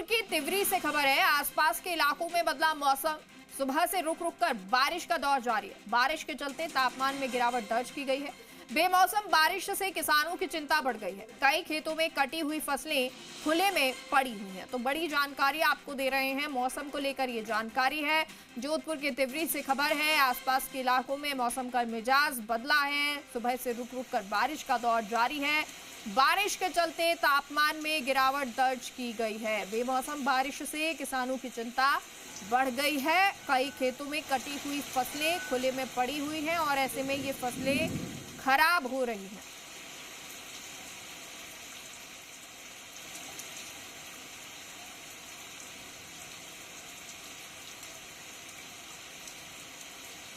की तिवरी से खबर है। आसपास के इलाकों में बदला मौसम। सुबह से रुक रुक कर बारिश का दौर जारी है। बारिश के चलते तापमान में गिरावट दर्ज की गई है। बेमौसम बारिश से किसानों की चिंता बढ़ गई है। कई खेतों में कटी हुई फसलें खुले में पड़ी हुई हैं। तो बड़ी जानकारी आपको दे रहे हैं मौसम को लेकर। ये जानकारी है जोधपुर के तिवरी से खबर है। आसपास के इलाकों में मौसम का मिजाज बदला है। सुबह से रुक रुक कर बारिश का दौर जारी है। बारिश के चलते तापमान में गिरावट दर्ज की गई है। बेमौसम बारिश से किसानों की चिंता बढ़ गई है। कई खेतों में कटी हुई फसलें खुले में पड़ी हुई हैं और ऐसे में ये फसलें खराब हो रही हैं।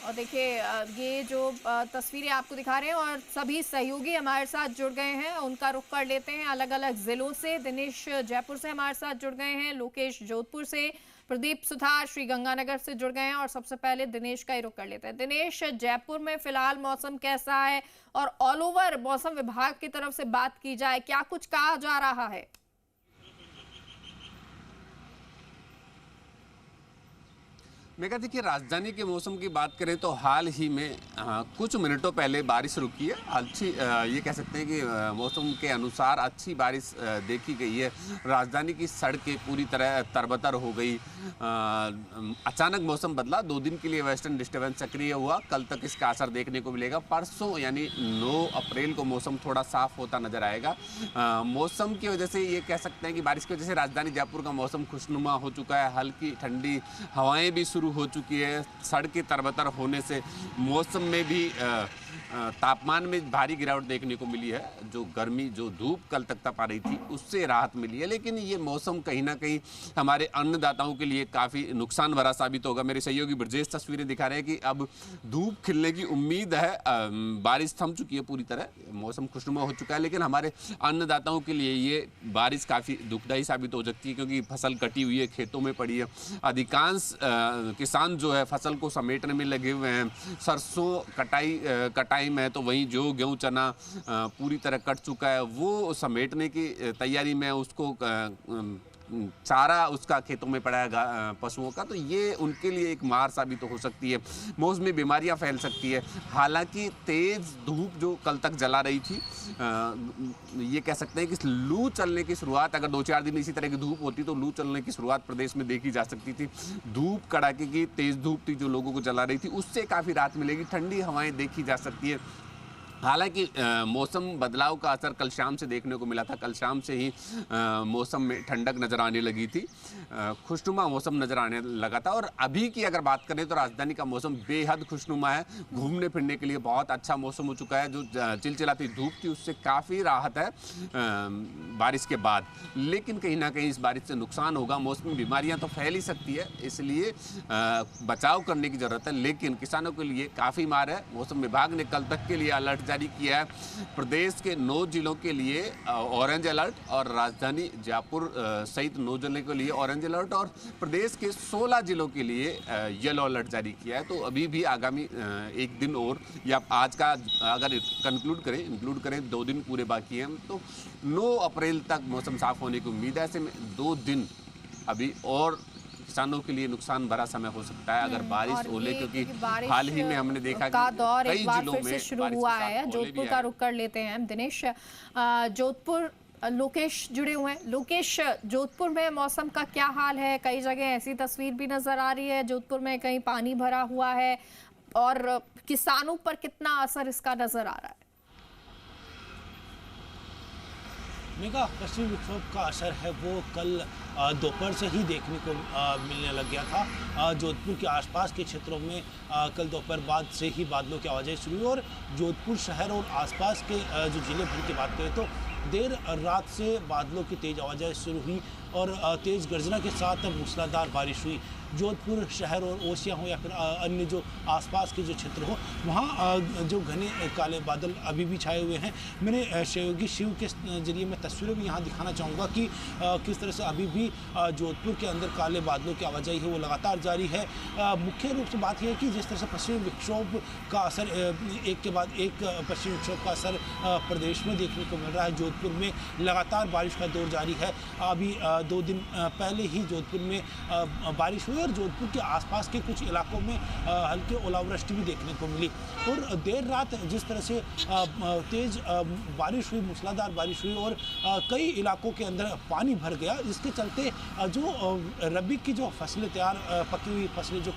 और देखिए ये जो तस्वीरें आपको दिखा रहे हैं और सभी सहयोगी हमारे साथ जुड़ गए हैं, उनका रुख कर लेते हैं अलग अलग जिलों से। दिनेश जयपुर से हमारे साथ जुड़ गए हैं, लोकेश जोधपुर से, प्रदीप सुथार श्रीगंगानगर से जुड़ गए हैं। और सबसे पहले दिनेश का ही रुख कर लेते हैं। दिनेश, जयपुर में फिलहाल मौसम कैसा है और ऑल ओवर मौसम विभाग की तरफ से बात की जाए, क्या कुछ कहा जा रहा है? मेघा, देखिए, राजधानी के मौसम की बात करें तो हाल ही में कुछ मिनटों पहले बारिश रुकी है। अच्छी ये कह सकते हैं कि मौसम के अनुसार अच्छी बारिश देखी गई है। राजधानी की सड़कें पूरी तरह तरबतर हो गई। अचानक मौसम बदला। 2 दिन के लिए वेस्टर्न डिस्टर्बेंस सक्रिय हुआ। कल तक इसका असर देखने को मिलेगा। परसों यानी 9 अप्रैल को मौसम थोड़ा साफ होता नजर आएगा। मौसम की वजह से ये कह सकते हैं कि बारिश की वजह से राजधानी जयपुर का मौसम खुशनुमा हो चुका है। हल्की ठंडी हवाएं भी शुरू हो चुकी है। सड़कें तरबतर होने से मौसम में भी तापमान में भारी गिरावट देखने को मिली है। जो गर्मी, जो धूप कल तक तपा रही थी, उससे राहत मिली है। लेकिन ये मौसम कहीं ना कहीं हमारे अन्नदाताओं के लिए काफ़ी नुकसान भरा साबित होगा। मेरे सहयोगी ब्रजेश तस्वीरें दिखा रहे हैं कि अब धूप खिलने की उम्मीद है। बारिश थम चुकी है पूरी तरह, मौसम खुशनुमा हो चुका है। लेकिन हमारे अन्नदाताओं के लिए ये बारिश काफ़ी दुखदायी साबित हो सकती है, क्योंकि फसल कटी हुई है, खेतों में पड़ी है। अधिकांश किसान जो है फसल को समेटने में लगे हुए हैं। सरसों कटाई में है, तो वहीं जो गेहूं चना पूरी तरह कट चुका है वो समेटने की तैयारी में, उसको चारा उसका खेतों में पड़ा है पशुओं का, तो ये उनके लिए एक मार साबित हो सकती है। मौसमी बीमारियां फैल सकती है। हालांकि तेज धूप जो कल तक जला रही थी, ये कह सकते हैं कि लू चलने की शुरुआत, अगर 2-4 दिन इसी तरह की धूप होती तो लू चलने की शुरुआत प्रदेश में देखी जा सकती थी। धूप कड़ाके की तेज धूप थी जो लोगों को जला रही थी, उससे काफ़ी राहत मिलेगी। ठंडी हवाएं देखी जा सकती है। हालांकि मौसम बदलाव का असर कल शाम से देखने को मिला था। कल शाम से ही मौसम में ठंडक नज़र आने लगी थी। खुशनुमा मौसम नज़र आने लगा था। और अभी की अगर बात करें तो राजधानी का मौसम बेहद खुशनुमा है। घूमने फिरने के लिए बहुत अच्छा मौसम हो चुका है। जो चिलचिलाती धूप थी उससे काफ़ी राहत है बारिश के बाद। लेकिन कहीं ना कहीं इस बारिश से नुकसान होगा। मौसमी बीमारियाँ तो फैल ही सकती है, इसलिए बचाव करने की ज़रूरत है। लेकिन किसानों के लिए काफ़ी मार है। मौसम विभाग ने कल तक के लिए अलर्ट जारी किया है। प्रदेश के 9 जिलों के लिए ऑरेंज अलर्ट और राजधानी जयपुर सहित 9 जिलों के लिए ऑरेंज अलर्ट और प्रदेश के 16 जिलों के लिए येलो अलर्ट जारी किया है। तो अभी भी आगामी 1 दिन और, या आज का अगर इंक्लूड करें 2 दिन पूरे बाकी हैं, तो 9 अप्रैल तक मौसम साफ होने की उम्मीद है। ऐसे में 2 दिन अभी और किसानों के लिए नुकसान भरा समय हो सकता है अगर बारिश ओले, क्योंकि हाल ही में हमने देखा कि दौर कई एक बार जिलों फिर में से शुरू हुआ है। जोधपुर का रुख कर लेते हैं दिनेश। जोधपुर लोकेश जुड़े हुए हैं। लोकेश, जोधपुर में मौसम का क्या हाल है? कई जगह ऐसी तस्वीर भी नजर आ रही है जोधपुर में, कहीं पानी भरा हुआ है, और किसानों पर कितना असर इसका नजर आ रहा है? मेघा, पश्चिमी विक्षोभ का असर है वो कल दोपहर से ही देखने को मिलने लग गया था। जोधपुर के आसपास के क्षेत्रों में कल दोपहर बाद से ही बादलों की आवाजाही शुरू हुई और जोधपुर शहर और आसपास के जो जिले भर की बात करें तो देर रात से बादलों की तेज़ आवाजाही शुरू हुई और तेज़ गर्जना के साथ मूसलाधार बारिश हुई। जोधपुर शहर और ओसिया हो या फिर अन्य जो आसपास के जो क्षेत्र हो, वहाँ जो घने काले बादल अभी भी छाए हुए हैं। मेरे सहयोगी शिव के जरिए मैं तस्वीरें भी यहाँ दिखाना चाहूँगा कि किस तरह से अभी भी जोधपुर के अंदर काले बादलों की आवाजाही है वो लगातार जारी है। मुख्य रूप से बात यह है कि जिस तरह से पश्चिमी विक्षोभ का असर एक के बाद एक पश्चिमी विक्षोभ का असर प्रदेश में देखने को मिल रहा है। जोधपुर में लगातार बारिश का दौर जारी है। अभी 2 दिन पहले ही जोधपुर में बारिश हुई और जोधपुर के आसपास के कुछ इलाकों में हल्की ओलावृष्टि भी देखने को मिली। और देर रात जिस तरह से तेज बारिश हुई, मूसलाधार बारिश हुई और कई इलाकों के अंदर पानी भर गया, जिसके चलते जो रबी की जो फसलें तैयार, पकी हुई फसलें, जो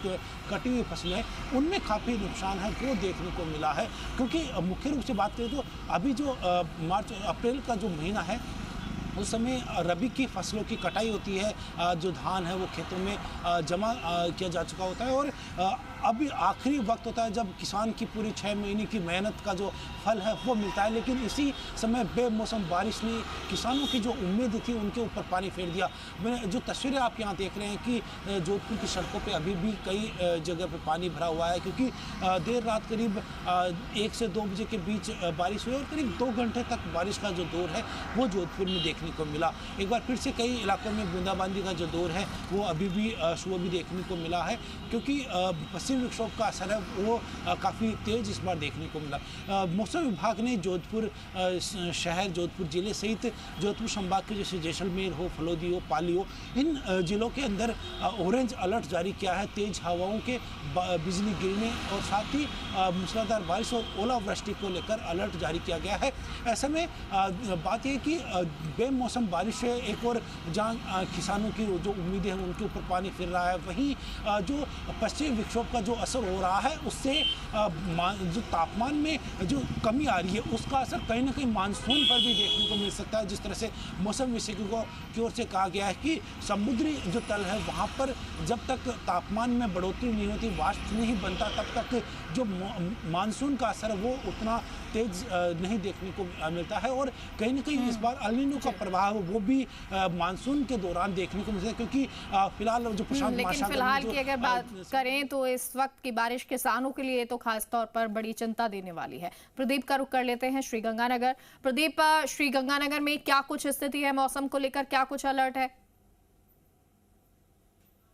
कटी हुई फसलें हैं, उनमें काफ़ी नुकसान है वो देखने को मिला है। क्योंकि मुख्य रूप से बात करें तो अभी जो मार्च अप्रैल का जो महीना है उस समय रबी की फसलों की कटाई होती है, जो धान है वो खेतों में जमा किया जा चुका होता है और अभी आखिरी वक्त होता है जब किसान की पूरी 6 महीने की मेहनत का जो फल है वो मिलता है। लेकिन इसी समय बेमौसम बारिश ने किसानों की जो उम्मीद थी उनके ऊपर पानी फेर दिया। जो तस्वीरें आप यहाँ देख रहे हैं कि जोधपुर की सड़कों पे अभी भी कई जगह पे पानी भरा हुआ है, क्योंकि देर रात करीब 1 से 2 बजे के बीच बारिश हुई और करीब 2 घंटे तक बारिश का जो दौर है वो जोधपुर में देखने को मिला। एक बार फिर से कई इलाकों में बूंदाबांदी का जो दौर है वो अभी भी सुबह भी देखने को मिला है, क्योंकि पश्चिमी विक्षोभ का असर है वो काफ़ी तेज इस बार देखने को मिला। मौसम विभाग ने जोधपुर शहर, जोधपुर जिले सहित जोधपुर संभाग के जैसे जैसलमेर हो, फलोदी हो, पाली हो, इन जिलों के अंदर ऑरेंज अलर्ट जारी किया है। तेज हवाओं के, बिजली गिरने और साथ ही मूसलाधार बारिश और ओलावृष्टि को लेकर अलर्ट जारी किया गया है। ऐसे में बात यह कि बेमौसम बारिश से एक और जहाँ किसानों की जो उम्मीदें हैं उनके ऊपर पानी फिर रहा है, वहीं जो पश्चिमी विक्षोभ का जो असर हो रहा है उससे जो तापमान में जो कमी आ रही है उसका असर कहीं ना कहीं मानसून पर भी देखने को मिल सकता है। जिस तरह से मौसम विशेषज्ञों की ओर से कहा गया है कि समुद्री जो तल है वहाँ पर जब तक तापमान में बढ़ोतरी नहीं होती, वाष्प नहीं बनता, तब तक जो मानसून का असर है वो उतना तेज नहीं देखने को मिलता है। और कहीं ना कहीं इस बार एल नीनो का प्रभाव वो भी मानसून के दौरान देखने को मिलता है, क्योंकि फिलहाल जो प्रशांत लेकिन फिलहाल की अगर बात करें तो इस वक्त की बारिश किसानों के लिए तो खास तौर पर बड़ी चिंता देने वाली है। प्रदीप का रुख कर लेते हैं श्रीगंगानगर। प्रदीप, श्रीगंगानगर में क्या कुछ स्थिति है, मौसम को लेकर क्या कुछ अलर्ट है?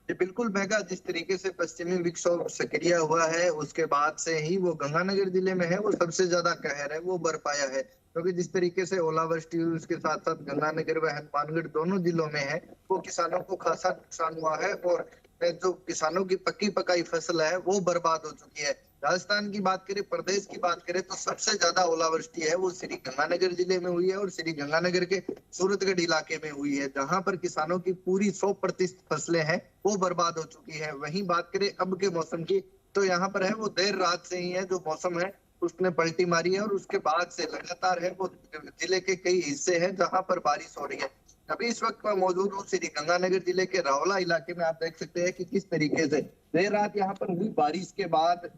बिल्कुल मेघा, जिस तरीके से पश्चिमी विक्षोभ सक्रिय हुआ है उसके बाद से ही वो गंगानगर जिले में है वो सबसे ज्यादा कहर है वो बर पाया है, क्योंकि जिस तरीके से ओलावृष्टि हुई उसके साथ साथ गंगानगर व हनुमानगढ़ दोनों जिलों में है वो किसानों को खासा नुकसान हुआ है और जो किसानों की पक्की पकाई फसल है वो बर्बाद हो चुकी है। राजस्थान की बात करें, प्रदेश की बात करें तो सबसे ज्यादा ओलावृष्टि है वो श्री गंगानगर जिले में हुई है और श्री गंगानगर के सूरतगढ़ इलाके में हुई है, जहां पर किसानों की पूरी 100% फसलें हैं वो बर्बाद हो चुकी है। वहीं बात करें अब के मौसम की तो यहाँ पर है वो देर रात से ही है जो मौसम है उसने पलटी मारी है और उसके बाद से लगातार है वो जिले के कई हिस्से हैं जहां पर बारिश हो रही है। अभी इस वक्त मैं मौजूद हूँ श्री गंगानगर जिले के रावला इलाके में। आप देख सकते हैं कि किस तरीके से देर रात यहाँ पर हुई बारिश के बाद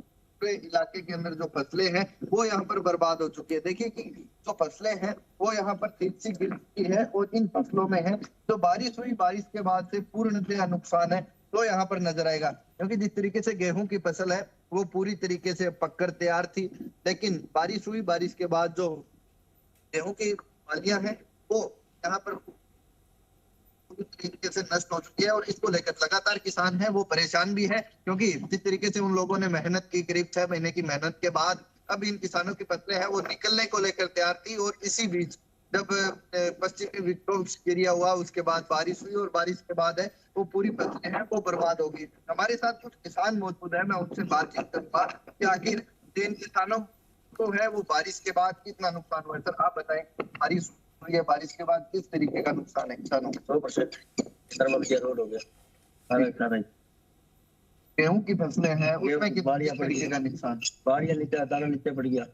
इलाके के अंदर जो फसलें हैं वो यहाँ पर बर्बाद हो चुकी है। देखिए कि जो फसलें हैं वो यहाँ पर तेज सी गिर चुकी है और इन फसलों में है जो बारिश हुई, बारिश के बाद से पूर्णतः नुकसान है तो यहाँ पर नजर आएगा, क्योंकि जिस तरीके से गेहूं की फसल है वो पूरी तरीके से पककर तैयार थी, लेकिन बारिश हुई, बारिश के बाद जो गेहूं की फलियां हैं वो यहाँ पर तरीके से नष्ट हो चुकी है और इसको लेकर लगातार किसान है वो परेशान भी है, क्योंकि जिस तरीके से उन लोगों ने मेहनत की, करीब 6 महीने की मेहनत के बाद अब इन किसानों की फसलें हैं वो निकलने को लेकर तैयार थी और इसी बीच जब पश्चिमी विक्षोभ सक्रिय हुआ उसके बाद बारिश हुई और बारिश के बाद है वो पूरी फसलें हैं वो बर्बाद होगी। हमारे साथ कुछ किसान मौजूद है, मैं उनसे बातचीत करूंगा कि आखिर इन किसानों को है वो बारिश के बाद कितना नुकसान हुआ है। सर आप बताएं, बारिश हुई है, बारिश के बाद किस तरीके का नुकसान है किसानों को? 100% रोड हो गया, गेहूं की फसलें हैं उसमें किस तरीके का नुकसान? बारियां नीचे, दाना नीचे पड़ गया।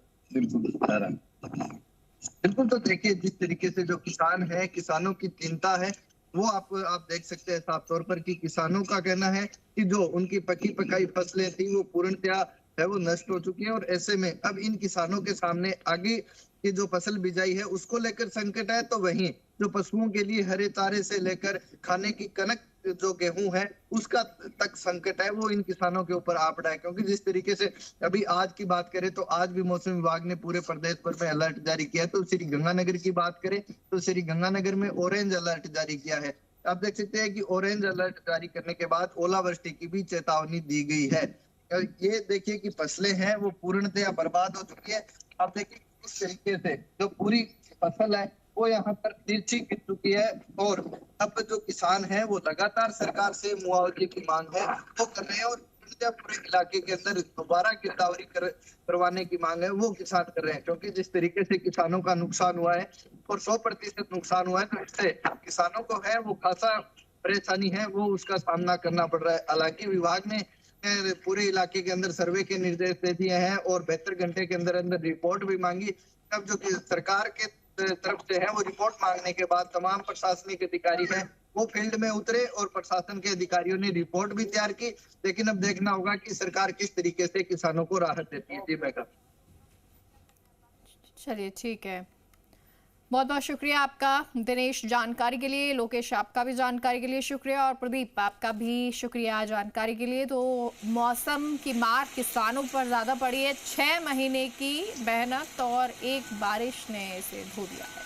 बिल्कुल तो देखिए जिस तरीके से जो किसान है, किसानों की चिंता है वो आप देख सकते हैं साफ तौर पर कि किसानों का कहना है कि जो उनकी पकी पकाई फसलें थी वो पूर्णतया है वो नष्ट हो चुकी है और ऐसे में अब इन किसानों के सामने आगे की जो फसल बिजाई है उसको लेकर संकट है, तो वहीं जो पशुओं के लिए हरे चारे से लेकर खाने की कनक जो गेहूं है उसका तक संकट है वो इन किसानों के ऊपर आ पड़ा है। क्योंकि जिस तरीके से अभी आज की बात करें तो आज भी मौसम विभाग ने पूरे प्रदेश भर में अलर्ट जारी किया है, तो श्री गंगानगर की बात करें तो श्री गंगानगर में ऑरेंज अलर्ट जारी किया है। आप देख सकते हैं कि ऑरेंज अलर्ट जारी करने के बाद ओलावृष्टि की भी चेतावनी दी गई है। ये देखिए कि फसलें हैं वो पूर्णतया बर्बाद हो चुकी है। आप देखिए किस तरीके से जो पूरी फसल है वो यहाँ पर तिरछी गिर चुकी है। और अब जो किसान है वो लगातार सरकार से मुआवजे की मांग है वो कर रहे हैं, और पूरे इलाके के अंदर दोबारा गिरदावरी करवाने की मांग है वो किसान कर रहे हैं, क्योंकि जिस तरीके से किसानों का नुकसान हुआ है और 100% नुकसान हुआ है, तो इससे किसानों को है वो खासा परेशानी है वो उसका सामना करना पड़ रहा है। हालांकि विभाग ने पूरे इलाके के अंदर सर्वे के निर्देश दे दिए हैं और 72 घंटे के अंदर अंदर रिपोर्ट भी मांगी। अब जो कि सरकार के तरफ से है वो रिपोर्ट मांगने के बाद तमाम प्रशासनिक अधिकारी हैं वो फील्ड में उतरे और प्रशासन के अधिकारियों ने रिपोर्ट भी तैयार की। लेकिन अब देखना होगा कि सरकार किस तरीके से किसानों को राहत देती है। जी मेघा। चलिए ठीक है, बहुत बहुत शुक्रिया आपका दिनेश जानकारी के लिए, लोकेश आपका भी जानकारी के लिए शुक्रिया, और प्रदीप आपका भी शुक्रिया जानकारी के लिए। तो मौसम की मार किसानों पर ज़्यादा पड़ी है, 6 महीने की मेहनत और एक बारिश ने इसे धो दिया है।